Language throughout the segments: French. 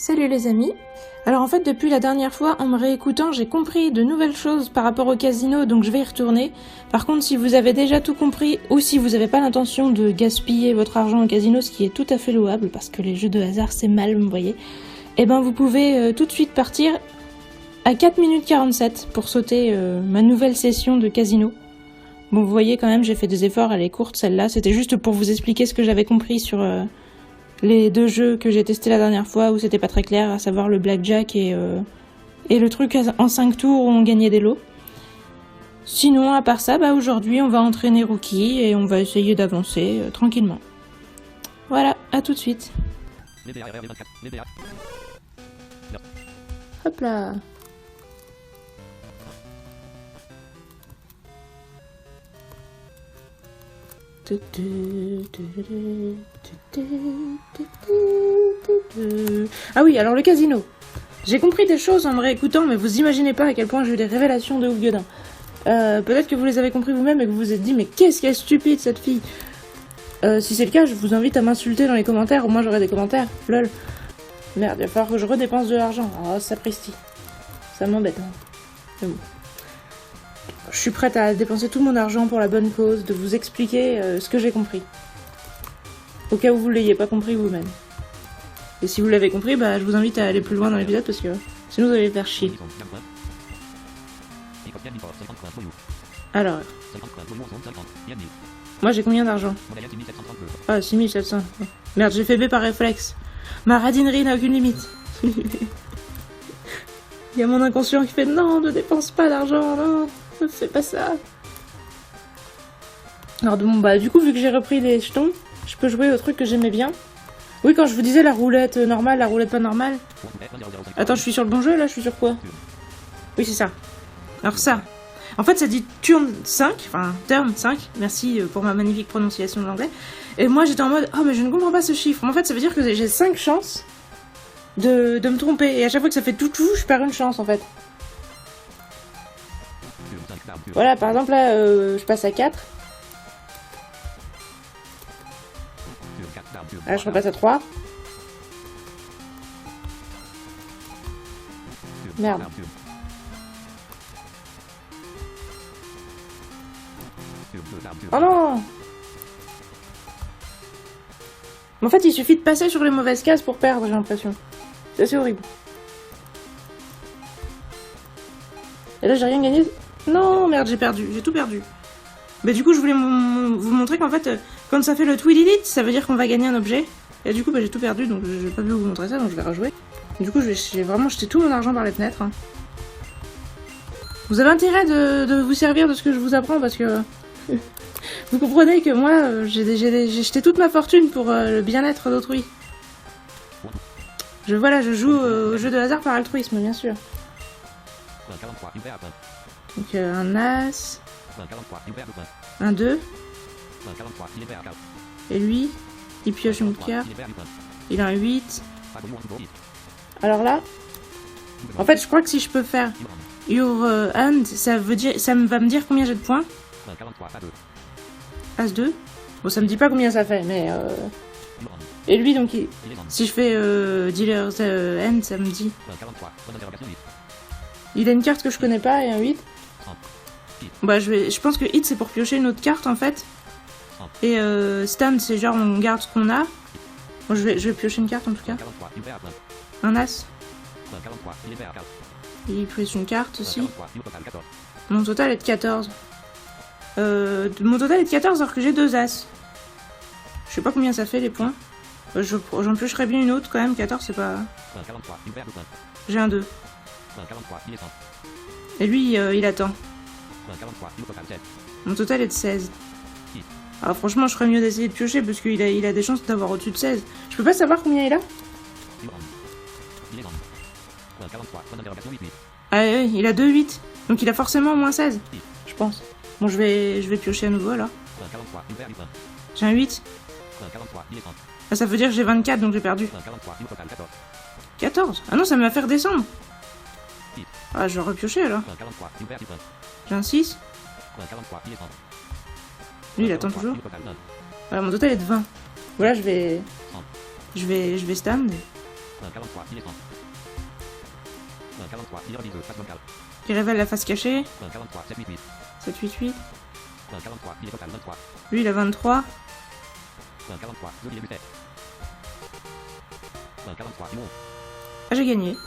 Salut les amis. Alors en fait depuis la dernière fois en me réécoutant j'ai compris de nouvelles choses par rapport au casino donc je vais y retourner. Par contre si vous avez déjà tout compris ou si vous n'avez pas l'intention de gaspiller votre argent au casino, ce qui est tout à fait louable parce que les jeux de hasard c'est mal vous voyez, et ben vous pouvez tout de suite partir à 4 minutes 47 pour sauter ma nouvelle session de casino. Bon vous voyez quand même j'ai fait des efforts, elle est courte celle-là, c'était juste pour vous expliquer ce que j'avais compris sur... les deux jeux que j'ai testés la dernière fois où c'était pas très clair, à savoir le blackjack et le truc en 5 tours où on gagnait des lots. Sinon, à part ça, aujourd'hui on va entraîner Rookie et on va essayer d'avancer tranquillement. Voilà, à tout de suite. Hop là. Ah oui, alors le casino. J'ai compris des choses en me réécoutant, mais vous imaginez pas à quel point j'ai eu des révélations de ouf gueudin. Peut-être que vous les avez compris vous-même et que vous vous êtes dit, mais qu'est-ce qu'elle est stupide cette fille. Si c'est le cas, je vous invite à m'insulter dans les commentaires, au moins j'aurai des commentaires. Lol. Merde, il va falloir que je redépense de l'argent. Oh, sapristi. Ça m'embête, hein. Mais bon. Je suis prête à dépenser tout mon argent pour la bonne cause, de vous expliquer ce que j'ai compris. Au cas où vous ne l'ayez pas compris vous-même. Et si vous l'avez compris, je vous invite à aller plus loin dans l'épisode parce que sinon vous allez faire chier. Alors, moi j'ai combien d'argent? Ah, 6700. Merde, j'ai fait B par réflexe. Ma radinerie n'a aucune limite. Il y a mon inconscient qui fait non, ne dépense pas d'argent, non. Ne fais pas ça. Alors bon du coup vu que j'ai repris les jetons, je peux jouer au truc que j'aimais bien. Oui, quand je vous disais la roulette normale, la roulette pas normale. Attends, je suis sur le bon jeu là, je suis sur quoi? Oui, c'est ça. Alors ça. En fait, ça dit turn 5, enfin turn 5. Merci pour ma magnifique prononciation de l'anglais. Et moi j'étais en mode oh mais je ne comprends pas ce chiffre. En fait, ça veut dire que j'ai 5 chances de me tromper et à chaque fois que ça fait tout, je perds une chance en fait. Voilà, par exemple, là, je passe à 4. Là, je repasse à 3. Merde. Oh non! En fait, il suffit de passer sur les mauvaises cases pour perdre, j'ai l'impression. C'est assez horrible. Et là, j'ai rien gagné. Non, merde, j'ai perdu, j'ai tout perdu. Mais du coup, je voulais vous montrer qu'en fait, quand ça fait le tweedidit, ça veut dire qu'on va gagner un objet. Et du coup, j'ai tout perdu, donc j'ai pas pu vous montrer ça, donc je vais rejouer. Du coup, j'ai vraiment jeté tout mon argent par les fenêtres. Hein. Vous avez intérêt de vous servir de ce que je vous apprends, parce que... vous comprenez que moi, j'ai jeté toute ma fortune pour le bien-être d'autrui. Je joue au jeu de hasard par altruisme, bien sûr. Donc un As, un 2, et lui, il pioche une carte, il a un 8. Alors là, en fait je crois que si je peux faire Your hand, ça va me dire combien j'ai de points. As 2, bon ça me dit pas combien ça fait, mais... Et lui donc, si je fais Dealer's hand, ça me dit... Il a une carte que je connais pas et un 8. Je pense que hit c'est pour piocher une autre carte en fait. Et stand c'est genre on garde ce qu'on a. Bon, je vais piocher une carte en tout cas. Un as. Il pioche une carte aussi. Mon total est de 14. Mon total est de 14 alors que j'ai 2 as. Je sais pas combien ça fait les points. J'en piocherais bien une autre quand même. 14 c'est pas... J'ai un 2. Et lui, il attend. Mon total est de 16. Alors franchement, je ferais mieux d'essayer de piocher parce qu'il a des chances d'avoir au-dessus de 16. Je peux pas savoir combien il a? Ah ouais, il a 2,8. Donc il a forcément au moins 16. Je pense. Bon, je vais piocher à nouveau alors. J'ai un 8. Ah, ça veut dire que j'ai 24 donc j'ai perdu. 14. Ah non, ça me va faire descendre. Ah, je vais repiocher alors. J'ai un 6. Lui, il attend toujours. Voilà, mon total est de 20. Voilà, je vais stand. Qui révèle la face cachée. 788. Lui il a 23. Ah j'ai gagné.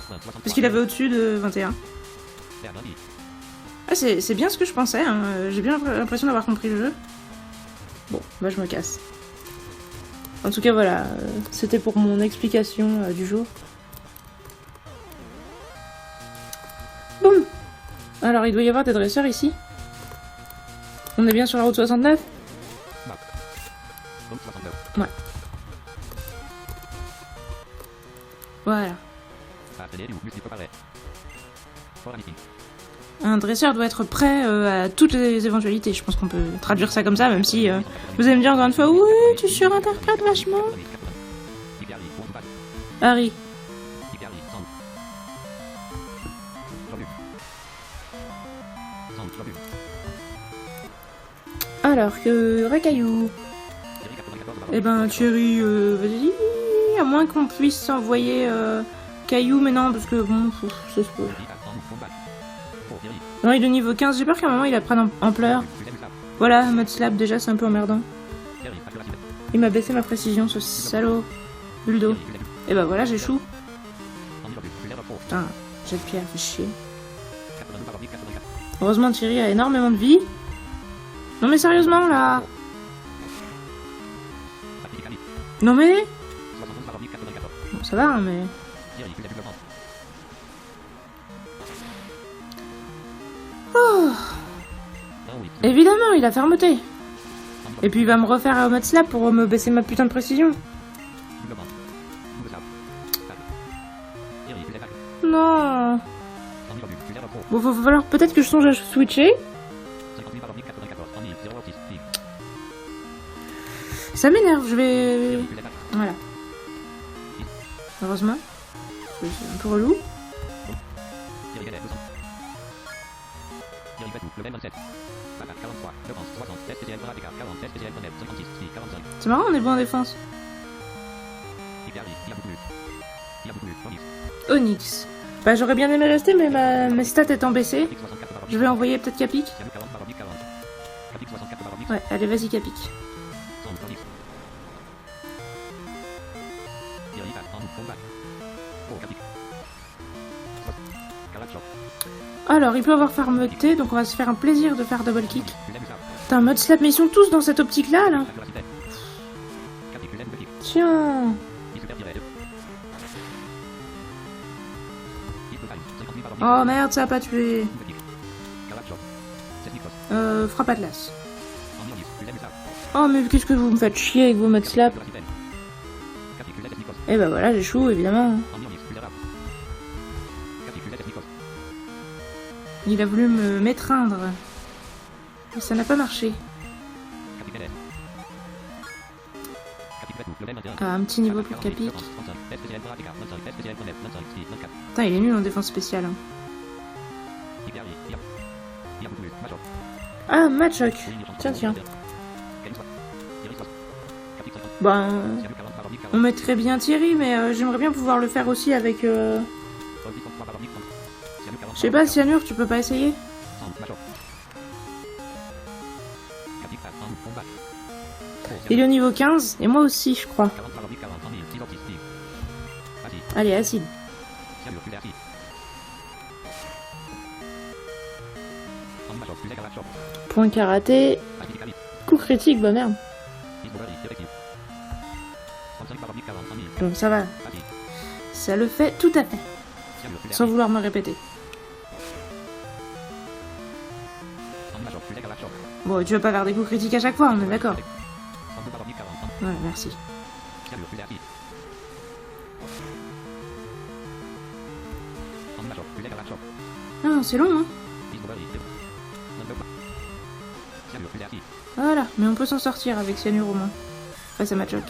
Parce qu'il avait au-dessus de 21. Ah c'est bien ce que je pensais, hein. J'ai bien l'impression d'avoir compris le jeu. Bon, bah je me casse. En tout cas voilà, c'était pour mon explication du jour. Boum. Alors il doit y avoir des dresseurs ici. On est bien sur la route 69? Ouais. Voilà. Un dresseur doit être prêt à toutes les éventualités. Je pense qu'on peut traduire ça comme ça, même si vous allez me dire encore une fois, oui, tu surinterprètes vachement. Harry. Alors que Racaillou. Eh ben Thierry, vas-y, à moins qu'on puisse envoyer Caillou, mais non, parce que bon, ça se peut. Non, il est de niveau 15, j'ai peur qu'à un moment il apprenne ampleur. Voilà, mode slap déjà, c'est un peu emmerdant. Il m'a baissé ma précision, ce salaud. Buldo. Et bah voilà, j'échoue. Putain, jet de pierre, fait chier. Heureusement, Thierry a énormément de vie. Non mais sérieusement, là. Non mais... Bon, ça va, hein, mais... Oh. Évidemment, il a fermeté. Et puis il va me refaire un mode slap pour me baisser ma putain de précision. Non. Bon, va falloir peut-être que je songe à switcher. Ça m'énerve, je vais... Voilà. Heureusement. C'est un peu relou. C'est marrant, on est bon en défense. Onyx. Bah j'aurais bien aimé rester, mais ma stat étant baissée, je vais envoyer peut-être Capic. Ouais, allez vas-y Capic. Alors, il peut avoir fermeté, donc on va se faire un plaisir de faire double kick. Putain, mode slap, mais ils sont tous dans cette optique-là, là. Tiens. Oh merde, ça a pas tué. Frappe Atlas. Oh, mais qu'est-ce que vous me faites chier avec vos modes slap. Et bah voilà, j'échoue, évidemment. Il a voulu m'étreindre. Mais ça n'a pas marché. Ah, un petit niveau pour Capic. Putain, il est nul en défense spéciale. Hein. Ah, Machoc. Tiens, tiens. Ben, on mettrait bien Thierry, mais j'aimerais bien pouvoir le faire aussi avec... Je sais pas, Cyanure, tu peux pas essayer? Il est au niveau 15, et moi aussi, je crois. Allez, acide. Point karaté. Coup critique, bah merde. Bon, ça va. Ça le fait tout à fait. Sans vouloir me répéter. Bon, tu vas pas faire des coups critiques à chaque fois, on est d'accord. Voilà, merci. Ah, c'est long, hein. Voilà, mais on peut s'en sortir avec Cyanure au moins. Face à Machoc.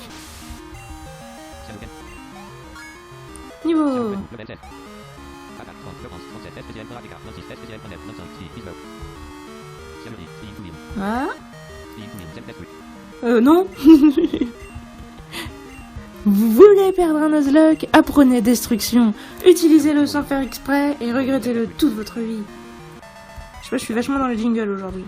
Niveau. Ah. Non. Vous voulez perdre un Nuzlocke? Apprenez Destruction. Utilisez-le sans faire exprès et regrettez-le toute votre vie. Je sais pas, je suis vachement dans le jingle aujourd'hui.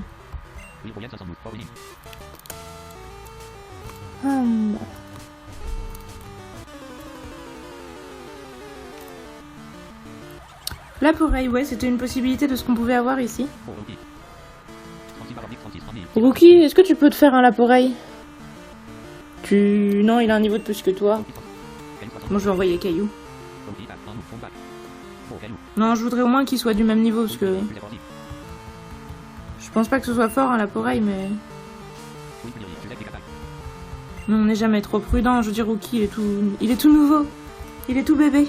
L'appareil, ouais, c'était une possibilité de ce qu'on pouvait avoir ici. Rookie, est-ce que tu peux te faire un laporeille? Non, il a un niveau de plus que toi. Moi, je vais envoyer Caillou. Non, je voudrais au moins qu'il soit du même niveau, parce que... Je pense pas que ce soit fort, un laporeille, mais... Non, on n'est jamais trop prudent. Je veux dire, Rookie, il est tout nouveau. Il est tout bébé.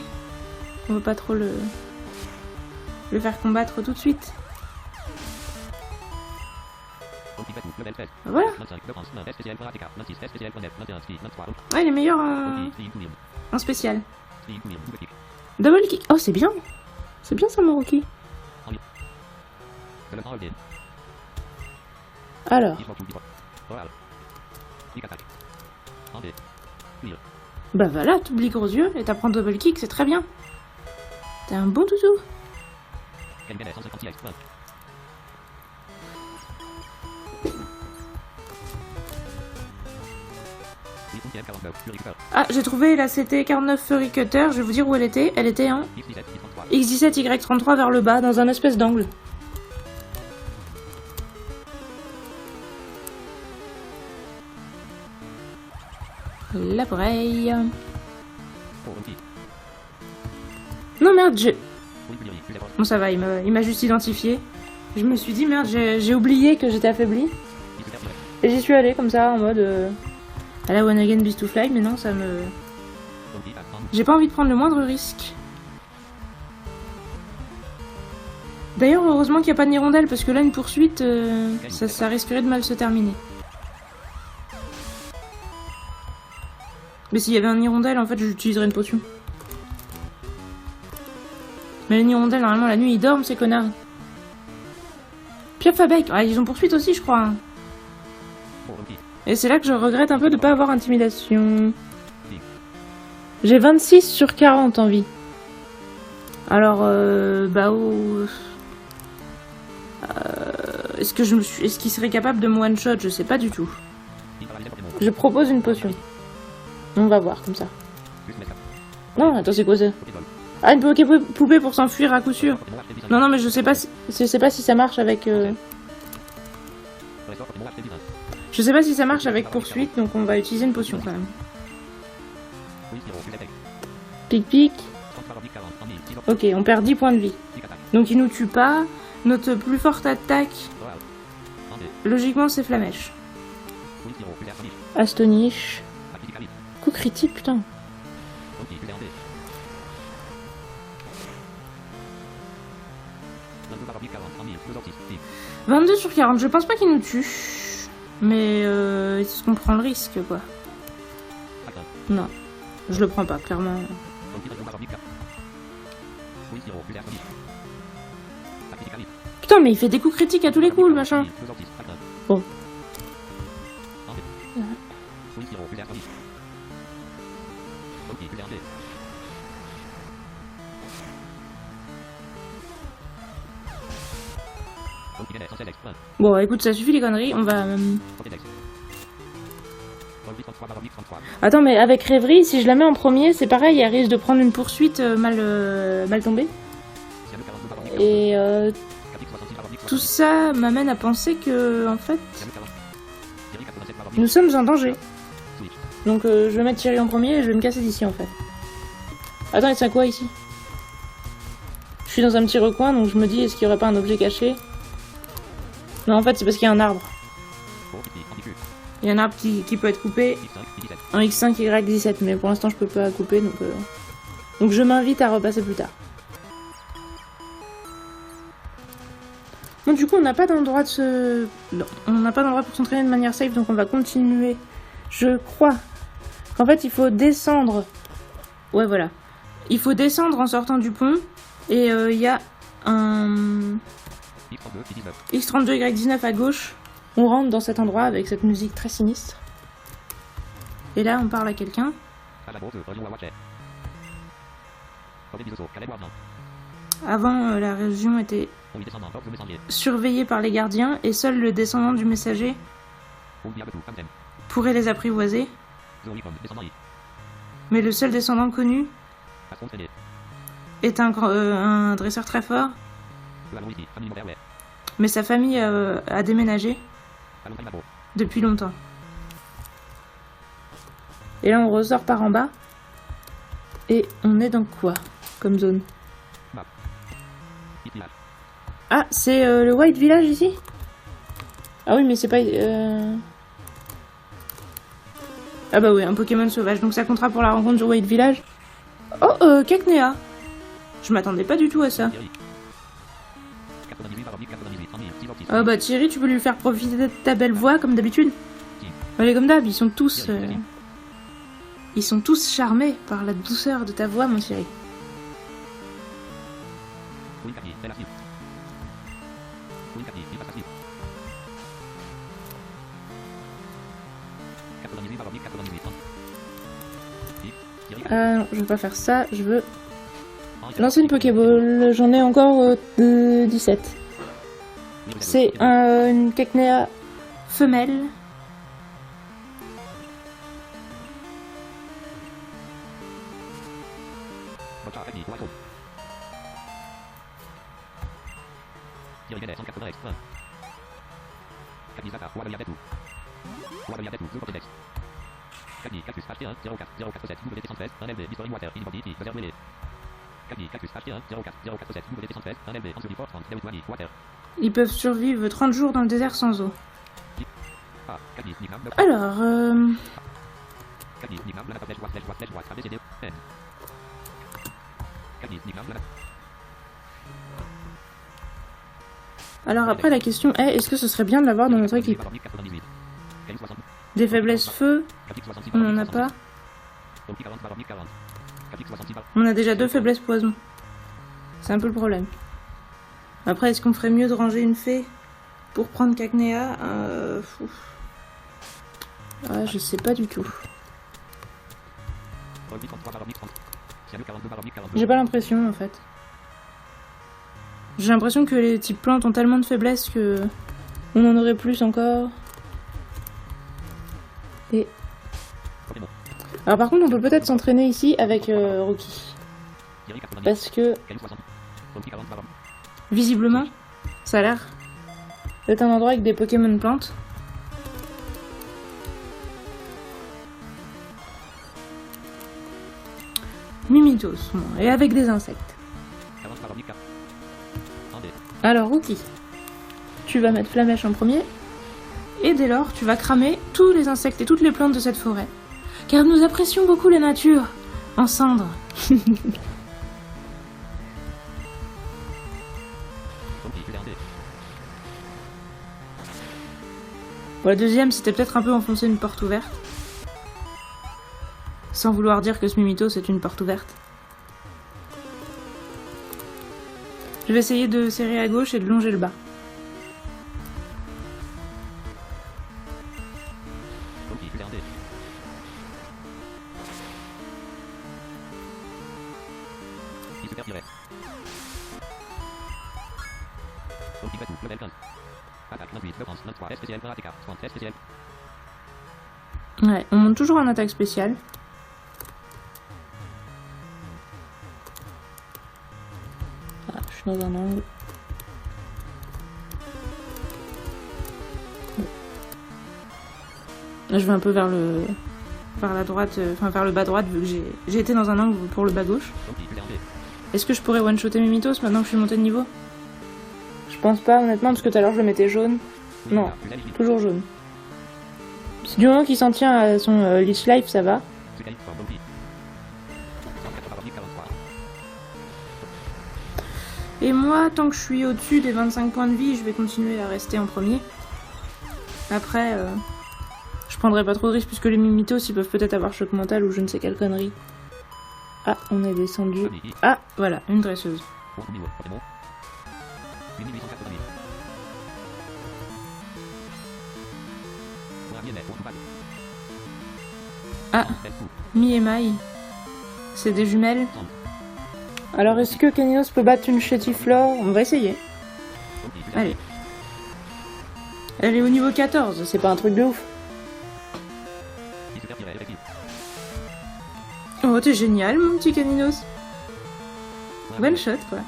On veut pas trop le faire combattre tout de suite. Voilà. Ouais, il est meilleur en spécial. Double kick. Oh, c'est bien. C'est bien ça, mon Rookie. Alors. Bah voilà, t'oublies gros yeux et t'apprends double kick, c'est très bien. T'es un bon toutou. Ah, j'ai trouvé la CT49 Furry Cutter, je vais vous dire où elle était. Elle était en X17, Y33 vers le bas, dans un espèce d'angle. L'appareil. Non merde, Bon ça va, il m'a juste identifié. Je me suis dit merde, j'ai oublié que j'étais affaibli. Et j'y suis allée comme ça, en mode... à la One Again Beast to Fly, mais non, ça me... J'ai pas envie de prendre le moindre risque. D'ailleurs, heureusement qu'il n'y a pas de hirondelle, parce que là, une poursuite, ça risquerait de mal se terminer. Mais s'il y avait un hirondelle, en fait, j'utiliserais une potion. Mais les hirondelles, normalement, la nuit, ils dorment, ces connards. Piaf à bec. Ah, ils ont poursuite aussi, je crois. Hein. Et c'est là que je regrette un peu de pas avoir intimidation. J'ai 26 sur 40 en vie. Alors, est-ce qu'il serait capable de me one-shot? Je sais pas du tout. Je propose une potion. On va voir, comme ça. Non, attends, c'est quoi ça? Ah, une poupée pour s'enfuir à coup sûr. Non, mais je sais pas si ça marche avec... Je sais pas si ça marche avec poursuite, donc on va utiliser une potion quand même. Pic pic. Ok, on perd 10 points de vie. Donc il nous tue pas. Notre plus forte attaque, logiquement, c'est Flamèche. Astonish. Coup critique, putain. « 22 sur 40, je pense pas qu'il nous tue. Mais est-ce qu'on prend le risque, quoi? Non, je le prends pas, clairement. Putain, mais il fait des coups critiques à tous les coups, le machin. Bon. Bon, écoute, ça suffit les conneries, on va... Attends, mais avec Rêverie, si je la mets en premier, c'est pareil, elle risque de prendre une poursuite mal tombée. Et tout ça m'amène à penser que, en fait, nous sommes en danger. Donc je vais mettre Thierry en premier et je vais me casser d'ici, en fait. Attends, c'est quoi ici? Je suis dans un petit recoin, donc je me dis, est-ce qu'il n'y aurait pas un objet caché? Non, en fait, c'est parce qu'il y a un arbre. Il y a un arbre qui peut être coupé en X5, Y17, mais pour l'instant, je peux pas couper, donc je m'invite à repasser plus tard. Bon, du coup, on n'a pas d'endroit de se... Non, on n'a pas d'endroit pour s'entraîner de manière safe, donc on va continuer. Je crois qu'en fait, il faut descendre... Ouais, voilà. Il faut descendre en sortant du pont, et il y a un... X32, Y19 à gauche. On rentre dans cet endroit avec cette musique très sinistre. Et là, on parle à quelqu'un. Avant, la région était surveillée par les gardiens et seul le descendant du messager pourrait les apprivoiser. Mais le seul descendant connu est un dresseur très fort. Mais sa famille a déménagé depuis longtemps. Et là, on ressort par en bas. Et on est dans quoi comme zone? Ah, c'est le White Village ici? Ah oui, mais c'est pas... Ah bah oui, un Pokémon sauvage. Donc ça comptera pour la rencontre du White Village. Oh, Cacnea. Je m'attendais pas du tout à ça. Ah bah Thierry, tu peux lui faire profiter de ta belle voix comme d'habitude. Allez, comme d'hab, ils sont tous charmés par la douceur de ta voix, mon Thierry. Non, je veux pas faire ça, je veux lancer une Pokéball. J'en ai encore 17. C'est une Cacnea femelle. Ils peuvent survivre 30 jours dans le désert sans eau. Alors, alors après la question est, est-ce que ce serait bien de l'avoir dans notre équipe? Des faiblesses feu, on n'en a pas. On a déjà 2 faiblesses poison. C'est un peu le problème. Après, est-ce qu'on ferait mieux de ranger une fée pour prendre Cacnea? Ah, je sais pas du tout. J'ai pas l'impression en fait. J'ai l'impression que les types plantes ont tellement de faiblesses que on en aurait plus encore. Et... alors par contre, on peut peut-être s'entraîner ici avec Rocky. Parce que... visiblement, ça a l'air d'être un endroit avec des Pokémon plantes. Mimitos, bon, et avec des insectes. Alors, Rookie, tu vas mettre Flamèche en premier, et dès lors, tu vas cramer tous les insectes et toutes les plantes de cette forêt. Car nous apprécions beaucoup la nature, en cendres. Bon, la deuxième, c'était peut-être un peu enfoncer une porte ouverte. Sans vouloir dire que ce Mimito, c'est une porte ouverte. Je vais essayer de serrer à gauche et de longer le bas. Ouais, on monte toujours en attaque spéciale. Ah, je suis dans un angle. Là, je vais un peu vers la droite, enfin vers le bas droite, vu que j'ai été dans un angle pour le bas gauche. Est-ce que je pourrais one-shotter Mimitos maintenant que je suis monté de niveau? Je pense pas, honnêtement, parce que tout à l'heure je le mettais jaune. Non, toujours jaune. Du moment qu'il s'en tient à son Leech Life, ça va. Et moi, tant que je suis au-dessus des 25 points de vie, je vais continuer à rester en premier. Après, je prendrai pas trop de risques puisque les Mimitos, ils peuvent peut-être avoir choc mental ou je ne sais quelle connerie. Ah, on est descendu. Ah, voilà, une dresseuse. Ah, Mi et Mai. C'est des jumelles. Alors, est-ce que Caninos peut battre une Chétiflore? On va essayer. Allez. Elle est au niveau 14, c'est pas un truc de ouf. Oh, t'es génial, mon petit Caninos. One shot, quoi.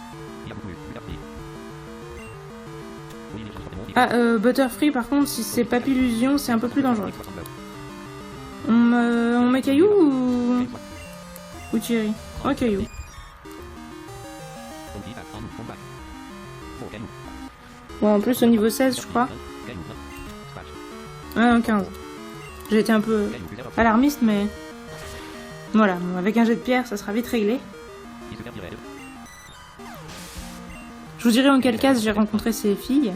Ah, Butterfree, par contre, si c'est Papillusion, c'est un peu plus dangereux. On met Caillou ou Thierry? Oh, Caillou. Bon, en plus, au niveau 16, je crois. Ah, 15. J'ai été un peu alarmiste, mais... Voilà, bon, avec un jet de pierre, ça sera vite réglé. Je vous dirai en quelle case j'ai rencontré ces filles.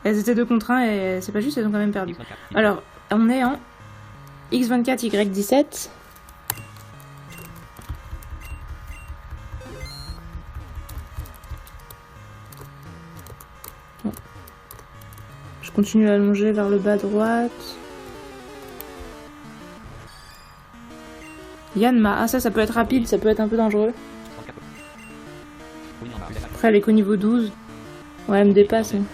Elles étaient 2 contre 1 et c'est pas juste, elles ont quand même perdu. Alors, on est en X24, Y17. Bon. Je continue à allonger vers le bas droite. Yanma, ah ça peut être rapide, ça peut être un peu dangereux. Après elle est qu'au niveau 12. Ouais, elle me dépasse. Hein.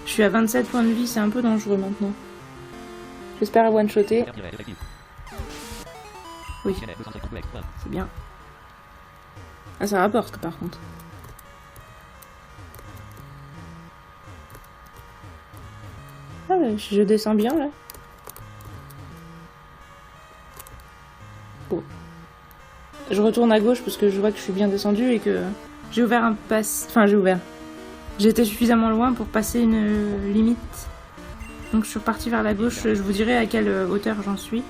Je suis à 27 points de vie, c'est un peu dangereux maintenant. J'espère one-shotter. Oui, c'est bien. Ah, ça rapporte par contre. Ah, je descends bien là. Bon. Je retourne à gauche parce que je vois que je suis bien descendue et que j'ai ouvert un pass. Enfin, j'ai ouvert. J'étais suffisamment loin pour passer une limite. Donc je suis repartie vers la gauche. Je vous dirai à quelle hauteur j'en suis.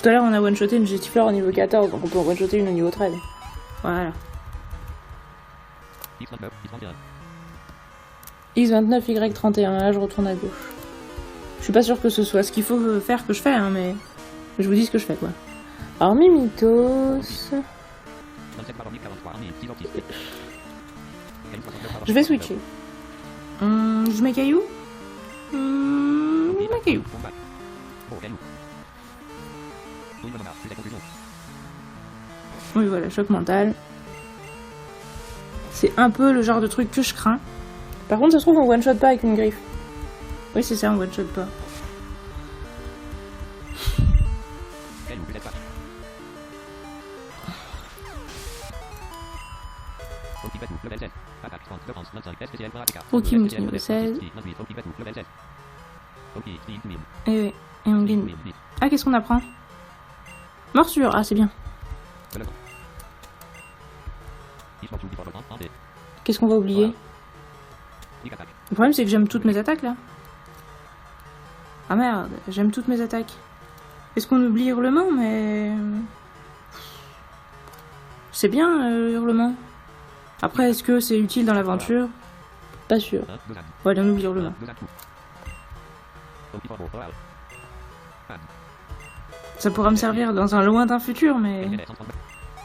Tout à l'heure, on a one-shoté une Chétiflore au niveau 14, donc on peut one-shoter une au niveau 13. Voilà. X29, Y31, là je retourne à gauche. Je suis pas sûre que ce soit ce qu'il faut faire que je fais, hein, mais je vous dis ce que je fais, quoi. Alors, Mimitos... Je vais switcher. Je mets Caillou. Je mets Caillou. Oui, voilà, choc mental. C'est un peu le genre de truc que je crains. Par contre, ça se trouve, on one-shot pas avec une griffe. Oui, c'est ça, on one-shot pas. Ok, monte niveau 16. Et oui, et on gagne. Ah, qu'est-ce qu'on apprend? Morsure, ah c'est bien. Qu'est-ce qu'on va oublier? Le problème c'est que j'aime toutes mes attaques là. Ah merde, j'aime toutes mes attaques. Est-ce qu'on oublie hurlement? Mais... C'est bien hurlement. Après, est-ce que c'est utile dans l'aventure? Pas sûr. Ouais, on oublie hurlement. Ça pourra me servir dans un lointain futur, mais...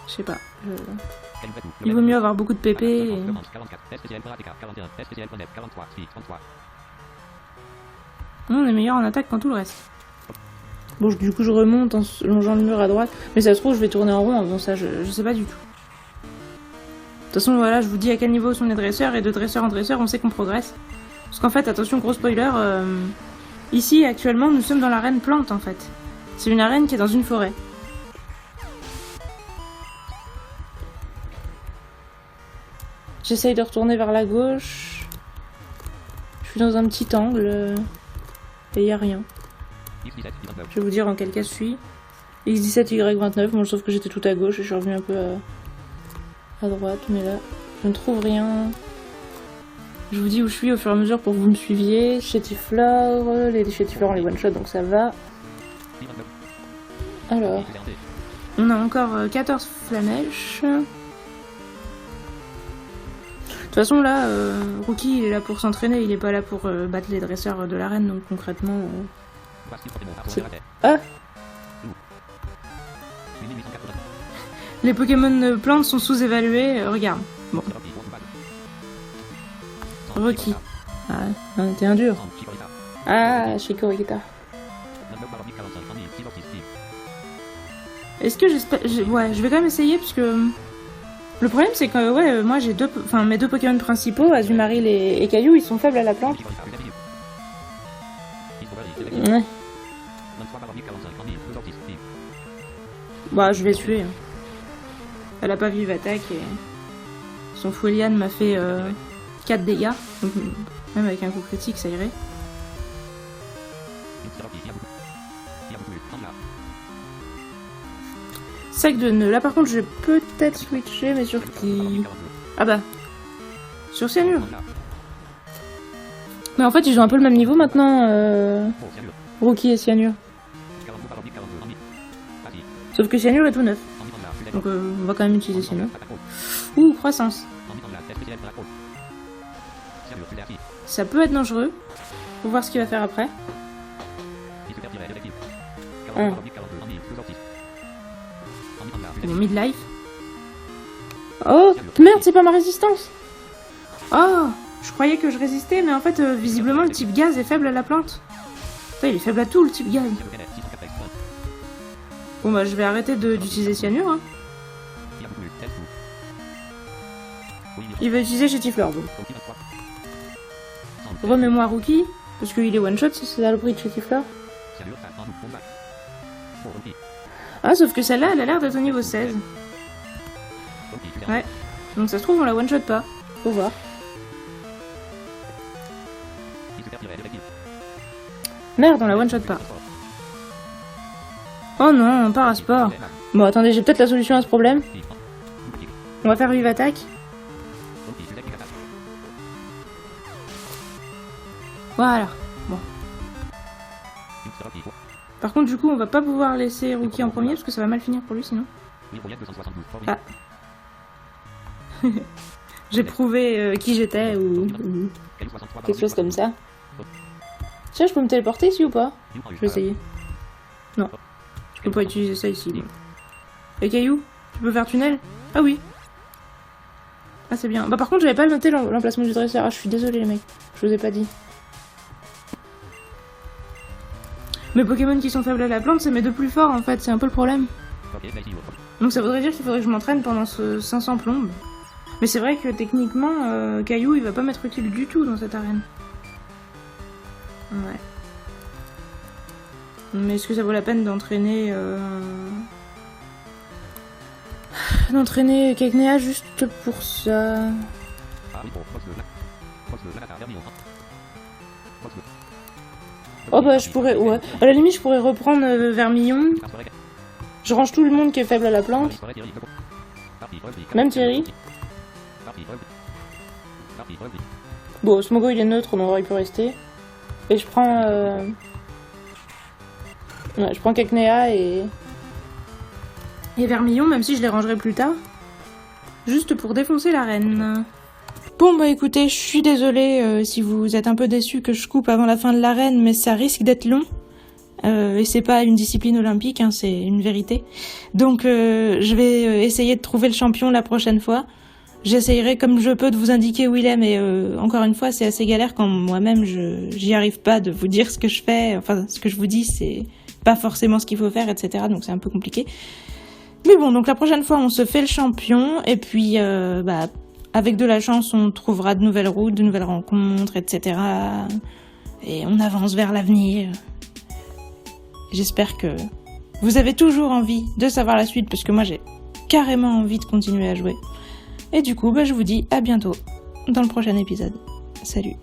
Je sais pas. Il vaut mieux avoir beaucoup de PP et... On est meilleur en attaque qu'en tout le reste. Bon, du coup, je remonte en longeant le mur à droite. Mais ça se trouve, je vais tourner en rond en faisant ça. Je sais pas du tout. De toute façon, voilà, je vous dis à quel niveau sont les dresseurs. Et de dresseur en dresseur, on sait qu'on progresse. Parce qu'en fait, attention, gros spoiler. Ici, actuellement, nous sommes dans l'arène plante, en fait. C'est une arène qui est dans une forêt. J'essaye de retourner vers la gauche. Je suis dans un petit angle. Et il n'y a rien. Je vais vous dire en quel cas je suis. X17, Y29. Bon, sauf que j'étais tout à gauche et je suis revenu un peu à droite. Mais là, je ne trouve rien. Je vous dis où je suis au fur et à mesure pour que vous me suiviez. Chétiflore. Les Chétiflore, on les one-shot, donc ça va. Alors, on a encore 14 flamèches. De toute façon, là, Rookie, il est là pour s'entraîner, il est pas là pour battre les dresseurs de l'arène, donc concrètement... Ah! Les Pokémon plantes sont sous-évalués, regarde. Bon. Rocky. Ah, t'es un dur. Ah, Chikorita. Est-ce que j'espère... Ouais, je vais quand même essayer parce que... Le problème c'est que, ouais, moi j'ai mes deux Pokémon principaux, Azumarill et Caillou, ils sont faibles à la plante. Ouais. Bah, je vais tuer. Hein. Elle a pas vive attaque et... Son Foulian m'a fait 4 dégâts. Donc, même avec un coup critique, ça irait. Sac de nœuds. Là, par contre, je vais peut-être switcher, mais sur qui? Ah bah. Sur Cyanure. Mais en fait, ils ont un peu le même niveau maintenant, Rookie et Cyanure. Sauf que Cyanure est tout neuf. Donc, on va quand même utiliser Cyanure. Ouh, croissance. Ça peut être dangereux. Faut voir ce qu'il va faire après. Bon, midlife. Oh, merde, c'est pas ma résistance. Oh, je croyais que je résistais, mais en fait, visiblement, le type gaz est faible à la plante. Putain, il est faible à tout, le type gaz. Bon, bah, je vais arrêter d'utiliser Cyanure. Hein. Il va utiliser Chétifleur, bon. Remets-moi Rookie, parce qu'il est one-shot, c'est saloperie de Chétifleur. Ah, sauf que celle-là, elle a l'air d'être au niveau 16. Ouais. Donc ça se trouve, on la one-shot pas. Faut voir. Merde, on la one-shot pas. Oh non, Parasport. Bon, attendez, j'ai peut-être la solution à ce problème. On va faire vive attaque. Voilà. Bon. Par contre, du coup, on va pas pouvoir laisser Rookie en premier parce que ça va mal finir pour lui sinon. Ah. J'ai prouvé qui j'étais ou quelque chose comme ça. Tiens, je peux me téléporter ici ou pas? Je vais essayer. Non. Je peux pas utiliser ça ici. Bon. Et Caillou, tu peux faire tunnel? Ah oui. Ah, c'est bien. Bah, par contre, j'avais pas noté l'emplacement du dresseur. Ah, je suis désolée, les mecs. Je vous ai pas dit. Mes Pokémon qui sont faibles à la plante, c'est mes deux plus forts en fait, c'est un peu le problème. Donc ça voudrait dire qu'il faudrait que je m'entraîne pendant ce 500 plombes. Mais c'est vrai que techniquement, Caillou il va pas m'être utile du tout dans cette arène. Ouais. Mais est-ce que ça vaut la peine d'entraîner d'entraîner Keknea juste pour ça? Oh bah je pourrais, ouais. À la limite je pourrais reprendre Vermillon. Je range tout le monde qui est faible à la plante. Même Thierry. Bon, Smogo il est neutre, donc il peut rester. Et je prends... Ouais, je prends Keknea et Vermillon, même si je les rangerai plus tard. Juste pour défoncer l'arène. Bon bah écoutez, je suis désolée si vous êtes un peu déçus que je coupe avant la fin de l'arène, mais ça risque d'être long. Et c'est pas une discipline olympique, hein, c'est une vérité. Donc je vais essayer de trouver le champion la prochaine fois. J'essayerai comme je peux de vous indiquer où il est, mais encore une fois c'est assez galère quand moi-même j'y arrive pas de vous dire ce que je fais. Enfin ce que je vous dis c'est pas forcément ce qu'il faut faire, etc. Donc c'est un peu compliqué. Mais bon, donc la prochaine fois on se fait le champion, et puis bah... avec de la chance, on trouvera de nouvelles routes, de nouvelles rencontres, etc. Et on avance vers l'avenir. J'espère que vous avez toujours envie de savoir la suite, parce que moi j'ai carrément envie de continuer à jouer. Et du coup, bah, je vous dis à bientôt dans le prochain épisode. Salut!